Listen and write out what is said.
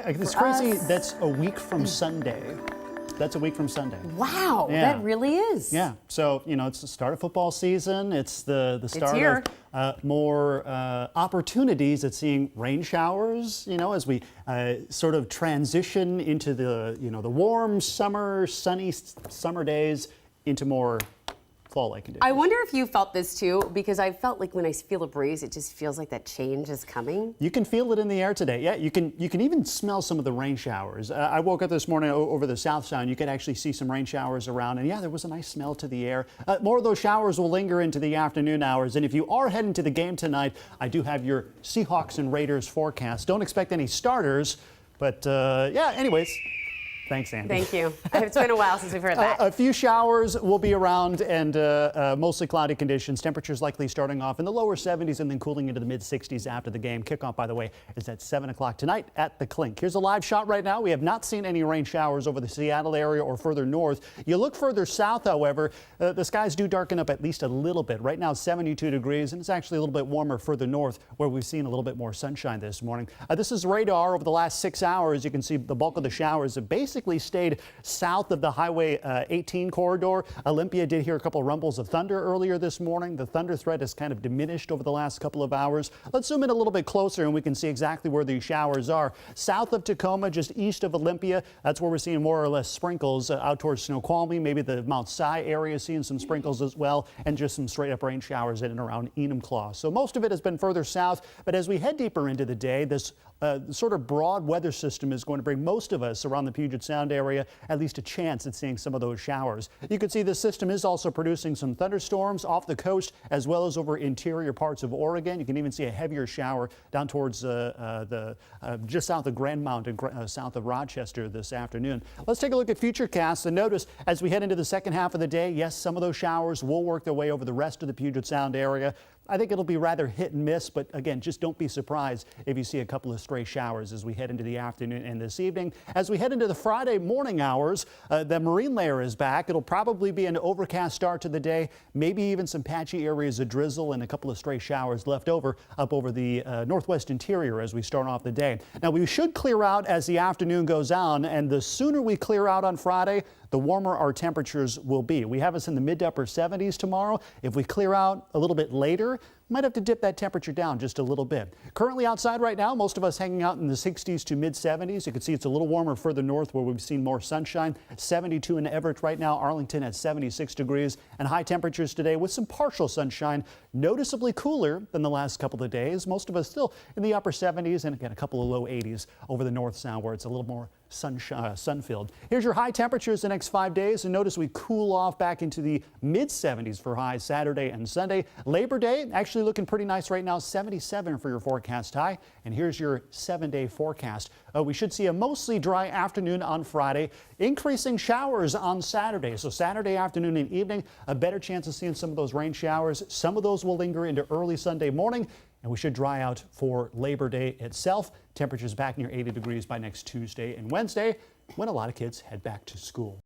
It's crazy. That's a week from Sunday. That's a week from Sunday. Wow, yeah. That really is. Yeah, so, it's the start of football season. It's the start of more opportunities at seeing rain showers, as we sort of transition into the warm summer, sunny summer days into more fall-like conditions. I wonder if you felt this too, because I felt like when I feel a breeze, it just feels like that change is coming. You can feel it in the air today. Yeah, you can even smell some of the rain showers. I woke up this morning over the south side. You could actually see some rain showers around, and yeah, there was a nice smell to the air. More of those showers will linger into the afternoon hours, and if you are heading to the game tonight, I do have your Seahawks and Raiders forecast. Don't expect any starters, but yeah, anyways. Thanks, Andy. Thank you. It's been a while since we've heard that. A few showers will be around and mostly cloudy conditions. Temperatures likely starting off in the lower 70s and then cooling into the mid 60s after the game. Kickoff, by the way, is at 7 o'clock tonight at the Clink. Here's a live shot right now. We have not seen any rain showers over the Seattle area or further north. You look further south, however, the skies do darken up at least a little bit. Right now, 72 degrees, and it's actually a little bit warmer further north where we've seen a little bit more sunshine this morning. This is radar over the last 6 hours. You can see the bulk of the showers have basically stayed south of the Highway 18 corridor. Olympia did hear a couple rumbles of thunder earlier this morning. The thunder threat has kind of diminished over the last couple of hours. Let's zoom in a little bit closer and we can see exactly where these showers are. South of Tacoma, just east of Olympia, that's where we're seeing more or less sprinkles. Out towards Snoqualmie, maybe the Mount Si area seeing some sprinkles as well, and just some straight up rain showers in and around Enumclaw. So most of it has been further south, but as we head deeper into the day, this sort of broad weather system is going to bring most of us around the Puget Sound area at least a chance at seeing some of those showers. You can see the system is also producing some thunderstorms off the coast as well as over interior parts of Oregon. You can even see a heavier shower down towards just south of Grand Mountain, south of Rochester this afternoon. Let's take a look at futurecasts and notice as we head into the second half of the day, yes, some of those showers will work their way over the rest of the Puget Sound area. I think it'll be rather hit and miss, but again, just don't be surprised if you see a couple of stray showers as we head into the afternoon and this evening. As we head into the Friday morning hours, the marine layer is back. It'll probably be an overcast start to the day, maybe even some patchy areas of drizzle and a couple of stray showers left over up over the northwest interior as we start off the day. Now, we should clear out as the afternoon goes on, and the sooner we clear out on Friday, the warmer our temperatures will be. We have us in the mid to upper 70s tomorrow. If we clear out a little bit later, might have to dip that temperature down just a little bit. Currently outside right now, most of us hanging out in the 60s to mid 70s. You can see it's a little warmer further north where we've seen more sunshine. 72 in Everett right now, Arlington at 76 degrees, and high temperatures today with some partial sunshine, noticeably cooler than the last couple of days. Most of us still in the upper 70s and again a couple of low 80s over the north sound where it's a little more sun-filled. Here's your high temperatures the next 5 days, and notice we cool off back into the mid 70s for highs Saturday and Sunday. Labor Day actually looking pretty nice right now, 77 for your forecast high. And here's your 7-day forecast. We should see a mostly dry afternoon on Friday, increasing showers on Saturday. So Saturday afternoon and evening, a better chance of seeing some of those rain showers. Some of those will linger into early Sunday morning, and we should dry out for Labor Day itself. Temperatures back near 80 degrees by next Tuesday and Wednesday when a lot of kids head back to school.